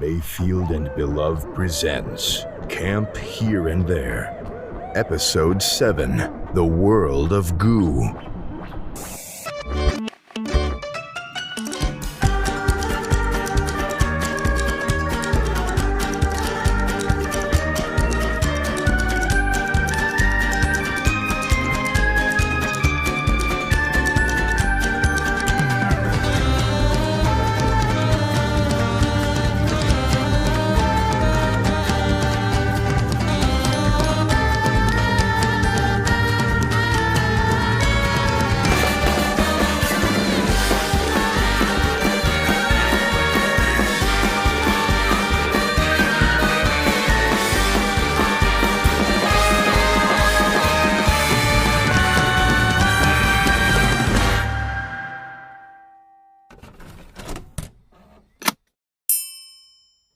Mayfield and Beloved presents Camp Here and There, Episode 7, The World of Goo.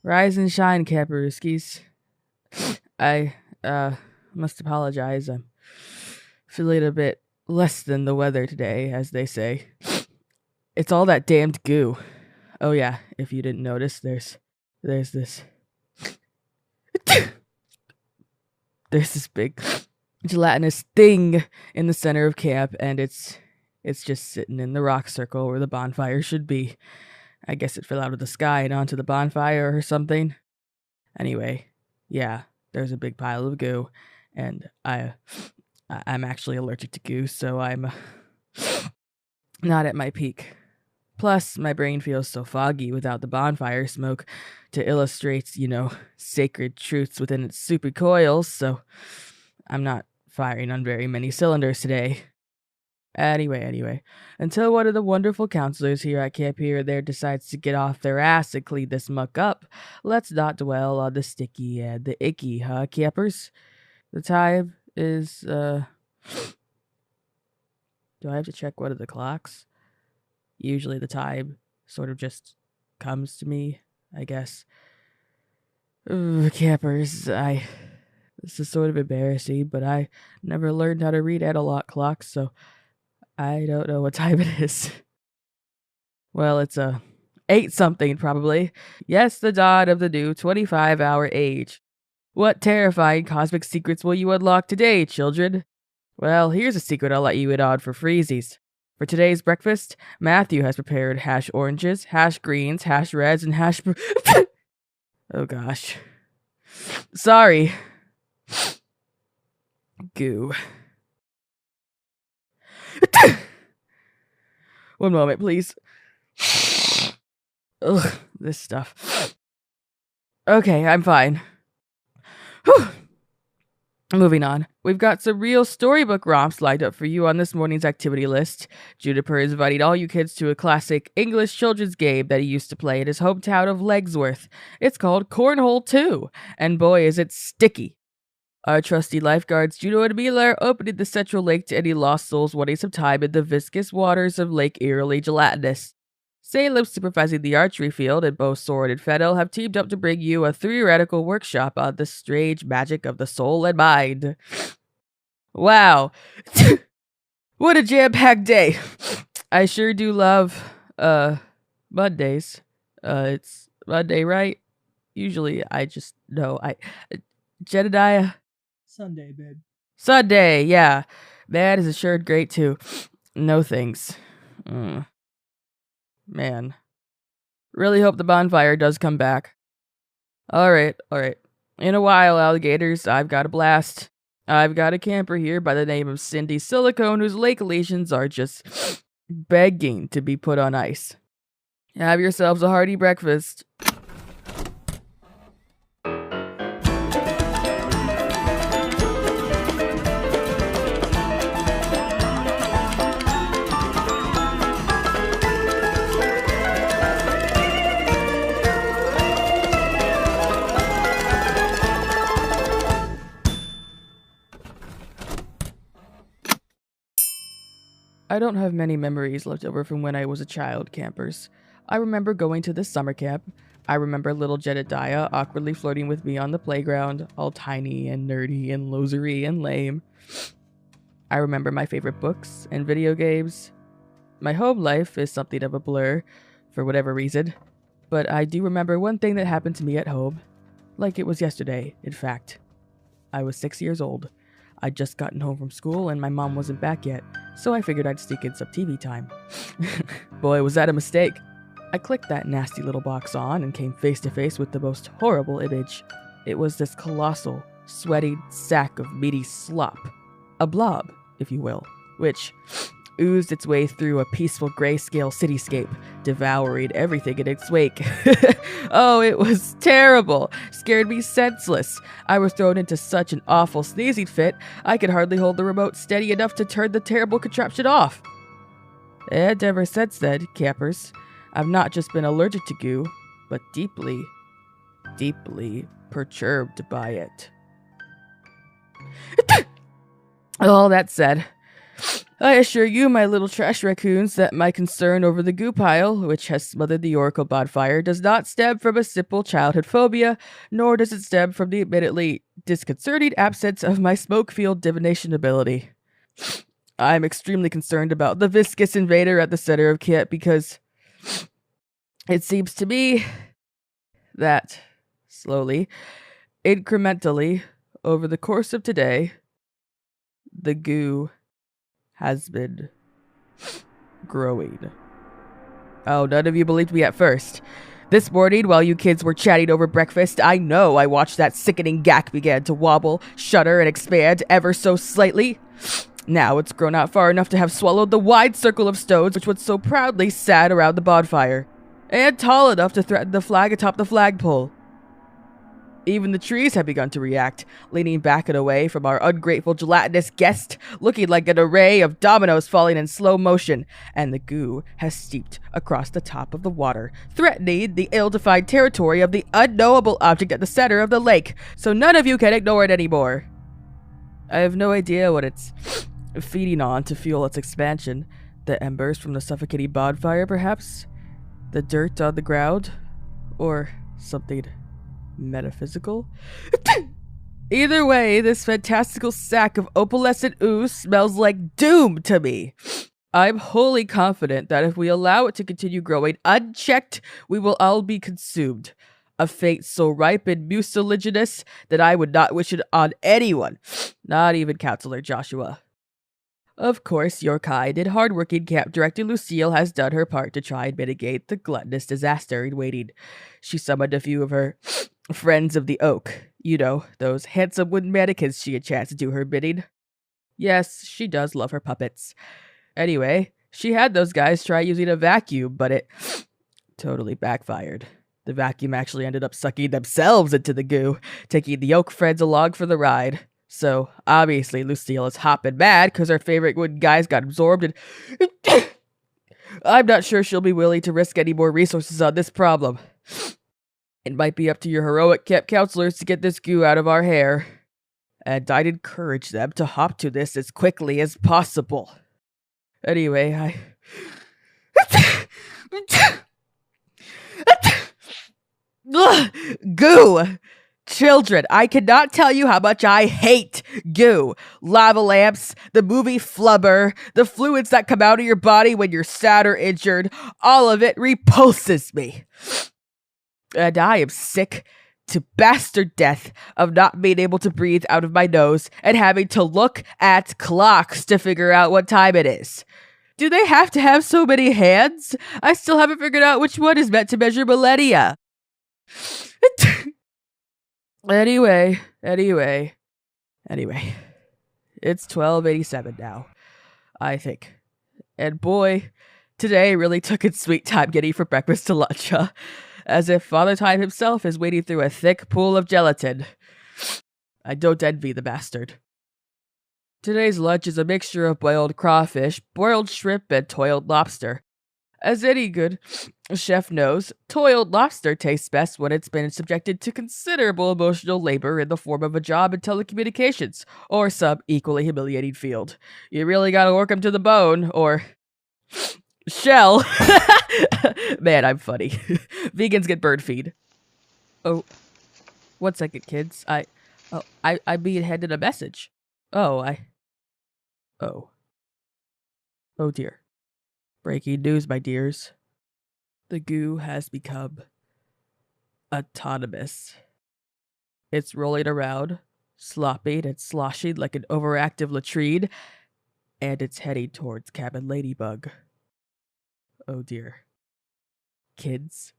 Rise and shine, Kaparooskies. I must apologize. I'm feeling a bit less than the weather today, as they say. It's all that damned goo. Oh yeah, if you didn't notice, there's this there's this big gelatinous thing in the center of camp, and it's just sitting in the rock circle where the bonfire should be. I guess it fell out of the sky and onto the bonfire or something. Anyway, yeah, there's a big pile of goo, and I'm actually allergic to goo, so I'm not at my peak. Plus, my brain feels so foggy without the bonfire smoke to illustrate, sacred truths within its soupy coils, so I'm not firing on very many cylinders today. Anyway, until one of the wonderful counselors here at Camp Here and There decides to get off their ass and clean this muck up, let's not dwell on the sticky and the icky, huh, campers? The time is, do I have to check one of the clocks? Usually the time sort of just comes to me, I guess. Ooh, campers, this is sort of embarrassing, but I never learned how to read analog clocks, so I don't know what time it is. Well, it's 8-something probably. Yes, the dawn of the new 25-hour age. What terrifying cosmic secrets will you unlock today, children? Well, here's a secret I'll let you in on for freezies. For today's breakfast, Matthew has prepared hash oranges, hash greens, hash reds, and hash... Oh gosh. Sorry. Goo. One moment, please. Ugh, this stuff. Okay, I'm fine. Whew. Moving on. We've got some real storybook romps lined up for you on this morning's activity list. Juniper is inviting all you kids to a classic English children's game that he used to play in his hometown of Legsworth. It's called Cornhole 2, and boy is it sticky. Our trusty lifeguards, Juno and Mila, are opening the central lake to any lost souls wanting some time in the viscous waters of Lake Eerily Gelatinous. Salem, supervising the archery field, and both Soren and Fennel have teamed up to bring you a theoretical workshop on the strange magic of the soul and mind. Wow. What a jam-packed day. I sure do love, Mondays. It's Monday, right? Usually I just know Jedediah. Sunday, babe. Sunday, yeah. That is assured great too. No thanks. Man. Really hope the bonfire does come back. Alright. In a while, alligators, I've got a blast. I've got a camper here by the name of Cindy Silicone whose lake lesions are just begging to be put on ice. Have yourselves a hearty breakfast. I don't have many memories left over from when I was a child, campers. I remember going to this summer camp. I remember little Jedediah awkwardly flirting with me on the playground, all tiny and nerdy and losery and lame. I remember my favorite books and video games. My home life is something of a blur, for whatever reason. But I do remember one thing that happened to me at home, like it was yesterday, in fact. I was 6 years old. I'd just gotten home from school and my mom wasn't back yet, so I figured I'd sneak in some TV time. Boy, was that a mistake. I clicked that nasty little box on and came face to face with the most horrible image. It was this colossal, sweaty sack of meaty slop. A blob, if you will, which oozed its way through a peaceful grayscale cityscape, devouring everything in its wake. Oh, it was terrible. Scared me senseless. I was thrown into such an awful sneezing fit, I could hardly hold the remote steady enough to turn the terrible contraption off. And ever since then, campers, I've not just been allergic to goo, but deeply, deeply perturbed by it. All that said, I assure you, my little trash raccoons, that my concern over the goo pile, which has smothered the Oracle bonfire, does not stem from a simple childhood phobia, nor does it stem from the admittedly disconcerting absence of my smoke field divination ability. I'm extremely concerned about the viscous invader at the center of Kit because it seems to me that, slowly, incrementally, over the course of today, the goo has been growing. Oh, none of you believed me at first. This morning, while you kids were chatting over breakfast, I know I watched that sickening gack begin to wobble, shudder, and expand ever so slightly. Now it's grown out far enough to have swallowed the wide circle of stones which once so proudly sat around the bonfire, and tall enough to threaten the flag atop the flagpole. Even the trees have begun to react, leaning back and away from our ungrateful gelatinous guest, looking like an array of dominoes falling in slow motion, and the goo has steeped across the top of the water, threatening the ill-defined territory of the unknowable object at the center of the lake, so none of you can ignore it anymore. I have no idea what it's feeding on to fuel its expansion. The embers from the suffocating bonfire, perhaps? The dirt on the ground? Or something metaphysical? Either way, this fantastical sack of opalescent ooze smells like doom to me. I'm wholly confident that if we allow it to continue growing unchecked, we will all be consumed. A fate so ripe and mucilaginous that I would not wish it on anyone, not even Counselor Joshua. Of course, your kind and hardworking camp director Lucille has done her part to try and mitigate the gluttonous disaster in waiting. She summoned a few of her friends of the oak. You know, those handsome wooden mannequins she enchants to do her bidding. Yes, she does love her puppets. Anyway, she had those guys try using a vacuum, but it totally backfired. The vacuum actually ended up sucking themselves into the goo, taking the oak friends along for the ride. So, obviously, Lucille is hopping mad because her favorite wooden guys got absorbed, and I'm not sure she'll be willing to risk any more resources on this problem. It might be up to your heroic camp counselors to get this goo out of our hair. And I'd encourage them to hop to this as quickly as possible. Anyway, Goo! Children, I cannot tell you how much I hate goo. Lava lamps, the movie Flubber, the fluids that come out of your body when you're sad or injured, all of it repulses me. And I am sick to bastard death of not being able to breathe out of my nose and having to look at clocks to figure out what time it is. Do they have to have so many hands? I still haven't figured out which one is meant to measure millennia. Anyway. It's 12:87 now, I think. And boy, today really took its sweet time getting from breakfast to lunch, huh? As if Father Time himself is wading through a thick pool of gelatin. I don't envy the bastard. Today's lunch is a mixture of boiled crawfish, boiled shrimp, and toiled lobster. As any good chef knows, toiled lobster tastes best when it's been subjected to considerable emotional labor in the form of a job in telecommunications, or some equally humiliating field. You really gotta work 'em to the bone, or shell. Man, I'm funny. Vegans get bird feed. Oh, 1 second, kids. I'm being handed a message. Oh dear. Breaking news, my dears. The goo has become autonomous. It's rolling around, slopping and sloshing like an overactive latrine, and it's heading towards Cabin Ladybug. Oh dear. Kids,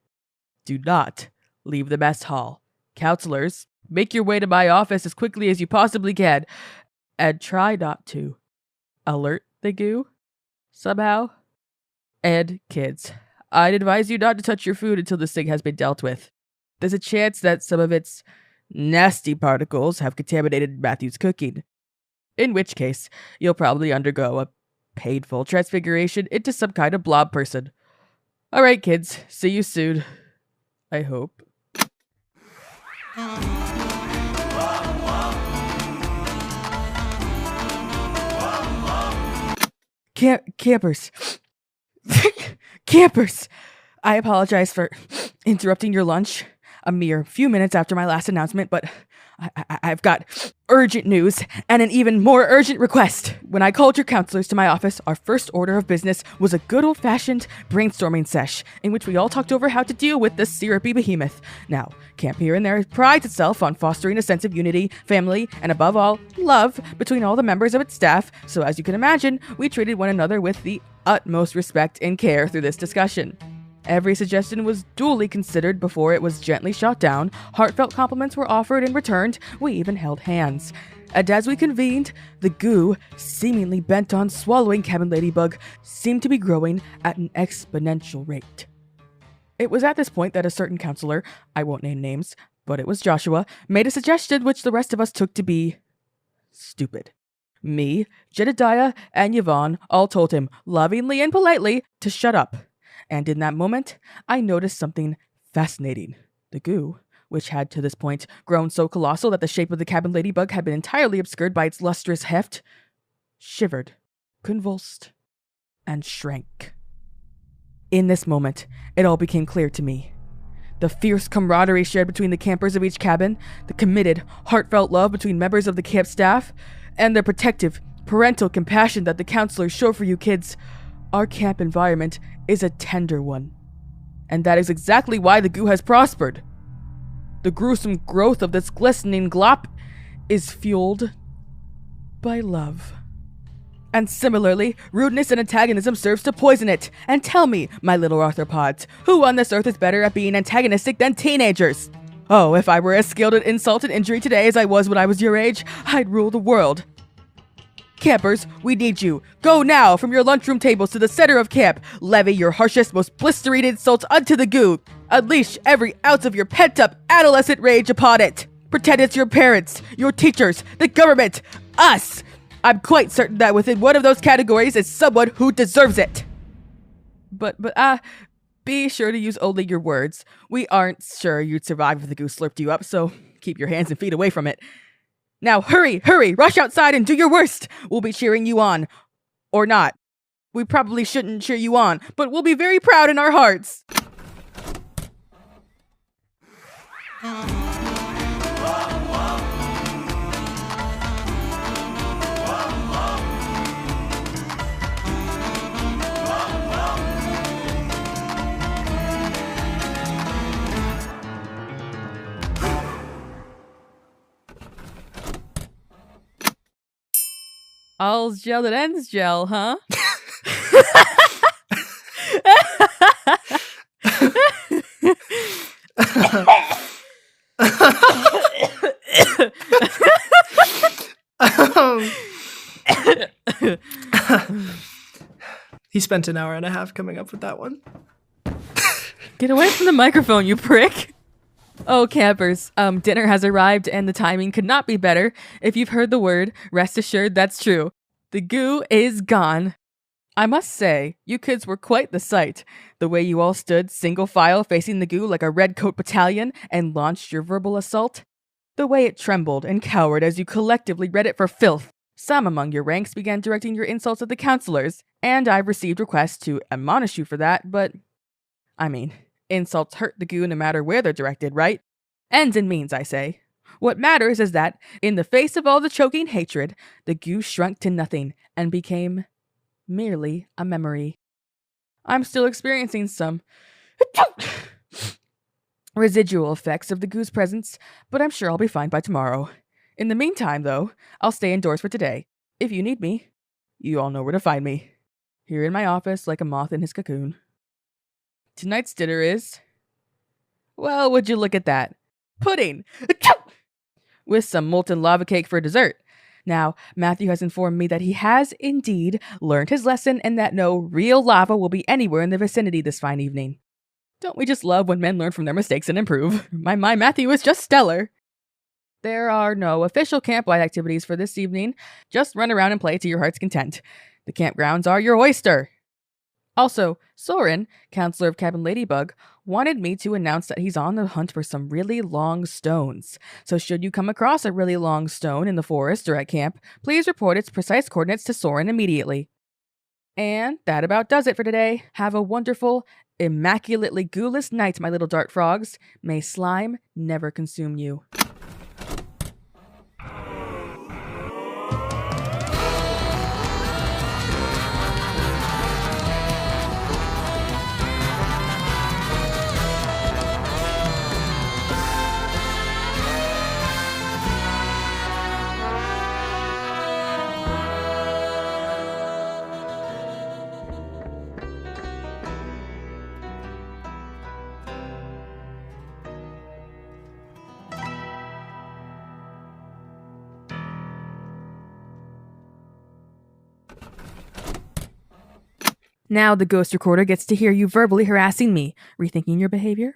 do not leave the mess hall. Counselors, make your way to my office as quickly as you possibly can, and try not to alert the goo somehow. And kids, I'd advise you not to touch your food until this thing has been dealt with. There's a chance that some of its nasty particles have contaminated Matthew's cooking, in which case you'll probably undergo a painful transfiguration into some kind of blob person. All right, kids, see you soon. I hope. Campers. Campers! I apologize for interrupting your lunch a mere few minutes after my last announcement, but I've got urgent news and an even more urgent request. When I called your counselors to my office, our first order of business was a good old-fashioned brainstorming sesh in which we all talked over how to deal with this syrupy behemoth. Now, Camp Here and There prides itself on fostering a sense of unity, family, and above all, love between all the members of its staff, so as you can imagine, we treated one another with the utmost respect and care through this discussion. Every suggestion was duly considered before it was gently shot down, heartfelt compliments were offered and returned, we even held hands. And as we convened, the goo, seemingly bent on swallowing Cabin Ladybug, seemed to be growing at an exponential rate. It was at this point that a certain counselor, I won't name names, but it was Joshua, made a suggestion which the rest of us took to be stupid. Me, Jedediah, and Yvonne all told him, lovingly and politely, to shut up. And in that moment, I noticed something fascinating. The goo, which had to this point grown so colossal that the shape of the Cabin Ladybug had been entirely obscured by its lustrous heft, shivered, convulsed, and shrank. In this moment, it all became clear to me. The fierce camaraderie shared between the campers of each cabin, the committed, heartfelt love between members of the camp staff, and the protective, parental compassion that the counselors show for you kids, our camp environment is a tender one. And that is exactly why the goo has prospered. The gruesome growth of this glistening glop is fueled by love. And similarly, rudeness and antagonism serves to poison it. And tell me, my little arthropods, who on this earth is better at being antagonistic than teenagers? Oh, if I were as skilled at insult and injury today as I was when I was your age, I'd rule the world. Campers, we need you. Go now from your lunchroom tables to the center of camp. Levy your harshest, most blistering insults unto the goo. Unleash every ounce of your pent-up adolescent rage upon it. Pretend it's your parents, your teachers, the government, us. I'm quite certain that within one of those categories is someone who deserves it. But be sure to use only your words. We aren't sure you'd survive if the goo slurped you up, so keep your hands and feet away from it. Now hurry, rush outside and do your worst. We'll be cheering you on. Or not. We probably shouldn't cheer you on, but we'll be very proud in our hearts. All's gel that ends gel, huh? He spent an hour and a half coming up with that one. Get away from the microphone, you prick! Oh, campers, dinner has arrived and the timing could not be better. If you've heard the word, rest assured that's true. The goo is gone. I must say, you kids were quite the sight. The way you all stood single file facing the goo like a redcoat battalion and launched your verbal assault. The way it trembled and cowered as you collectively read it for filth. Some among your ranks began directing your insults at the counselors, and I've received requests to admonish you for that, but I mean, insults hurt the goo no matter where they're directed, right? Ends and means, I say. What matters is that, in the face of all the choking hatred, the goo shrunk to nothing and became merely a memory. I'm still experiencing some residual effects of the goo's presence, but I'm sure I'll be fine by tomorrow. In the meantime, though, I'll stay indoors for today. If you need me, you all know where to find me. Here in my office, like a moth in his cocoon. Tonight's dinner is... well, would you look at that? Pudding! With some molten lava cake for dessert. Now, Matthew has informed me that he has indeed learned his lesson and that no real lava will be anywhere in the vicinity this fine evening. Don't we just love when men learn from their mistakes and improve? My Matthew is just stellar. There are no official campsite activities for this evening. Just run around and play to your heart's content. The campgrounds are your oyster. Also, Soren, counselor of Cabin Ladybug, wanted me to announce that he's on the hunt for some really long stones. So should you come across a really long stone in the forest or at camp, please report its precise coordinates to Soren immediately. And that about does it for today. Have a wonderful, immaculately goo-less night, my little dart frogs. May slime never consume you. Now the ghost recorder gets to hear you verbally harassing me. Rethinking your behavior?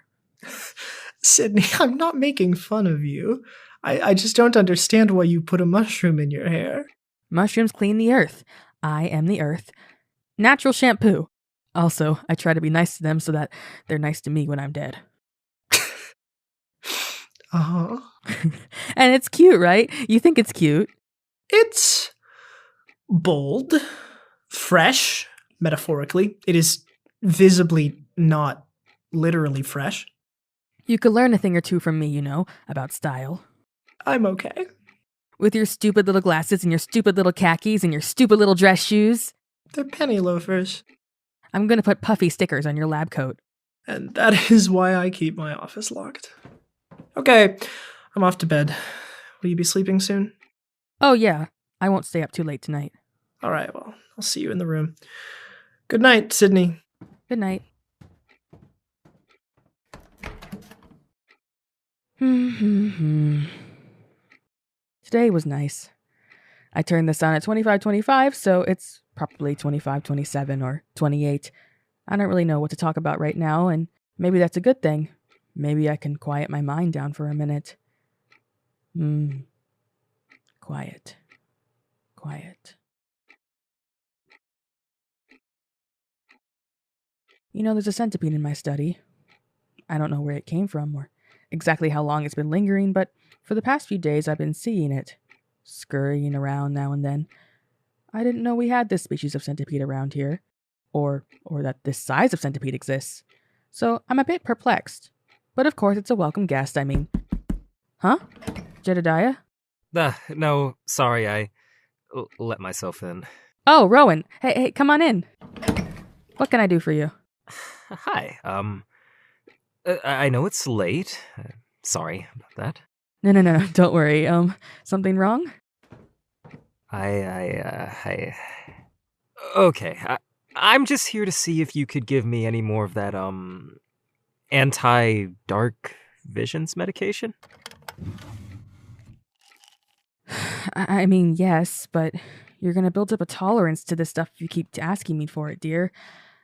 Sydney, I'm not making fun of you. I just don't understand why you put a mushroom in your hair. Mushrooms clean the earth. I am the earth. Natural shampoo. Also, I try to be nice to them so that they're nice to me when I'm dead. Uh-huh. And it's cute, right? You think it's cute? It's bold, fresh, metaphorically. It is visibly not literally fresh. You could learn a thing or two from me, you know, about style. I'm okay. With your stupid little glasses and your stupid little khakis and your stupid little dress shoes. They're penny loafers. I'm gonna put puffy stickers on your lab coat. And that is why I keep my office locked. Okay, I'm off to bed. Will you be sleeping soon? Oh yeah, I won't stay up too late tonight. All right, well, I'll see you in the room. Good night, Sydney. Good night. Today was nice. I turned this on at 25:25, so it's probably 25:27 or 28. I don't really know what to talk about right now, and maybe that's a good thing. Maybe I can quiet my mind down for a minute. Quiet. Quiet. You know, there's a centipede in my study. I don't know where it came from or exactly how long it's been lingering, but for the past few days I've been seeing it, scurrying around now and then. I didn't know we had this species of centipede around here, or that this size of centipede exists. So I'm a bit perplexed. But of course it's a welcome guest, I mean. Huh? Jedediah? No, sorry, I let myself in. Oh, Rowan. Hey, come on in. What can I do for you? Hi, I know it's late. Sorry about that. No, don't worry. Something wrong? Okay, I'm just here to see if you could give me any more of that, anti-dark visions medication? I mean, yes, but you're gonna build up a tolerance to this stuff if you keep asking me for it, dear.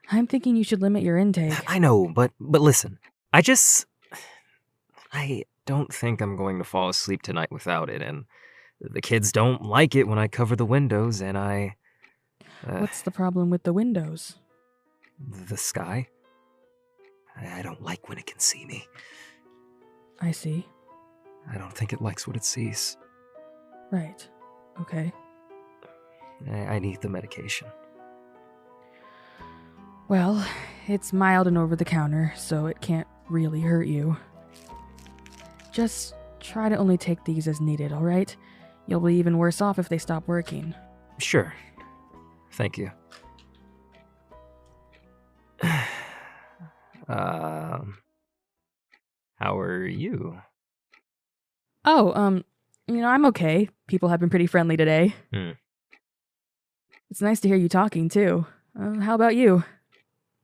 I'm thinking you should limit your intake. I know, but listen, I don't think I'm going to fall asleep tonight without it, and the kids don't like it when I cover the windows, and What's the problem with the windows? The sky. I don't like when it can see me. I see. I don't think it likes what it sees. Right. Okay. I need the medication. Well, it's mild and over the counter, so it can't really hurt you. Just try to only take these as needed, alright? You'll be even worse off if they stop working. Sure. Thank you. How are you? Oh, I'm okay. People have been pretty friendly today. It's nice to hear you talking, too. How about you?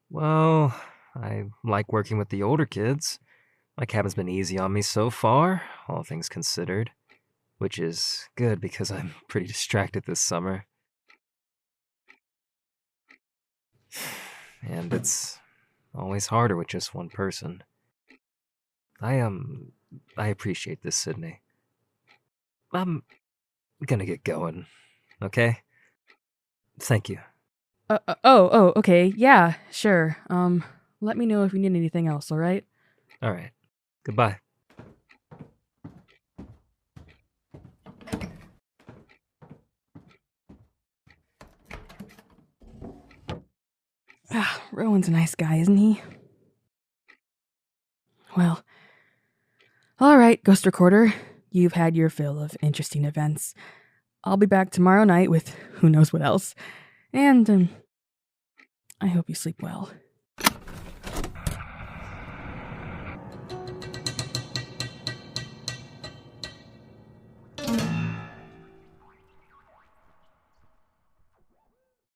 Well, I like working with the older kids. My cabin's been easy on me so far, all things considered. Which is good because I'm pretty distracted this summer. And it's always harder with just one person. I appreciate this, Sydney. I'm gonna get going, okay? Thank you. Okay, yeah, sure. Let me know if you need anything else, alright? Alright. Goodbye. Rowan's a nice guy, isn't he? Well, alright, Ghost Recorder. You've had your fill of interesting events. I'll be back tomorrow night with who knows what else. And, I hope you sleep well.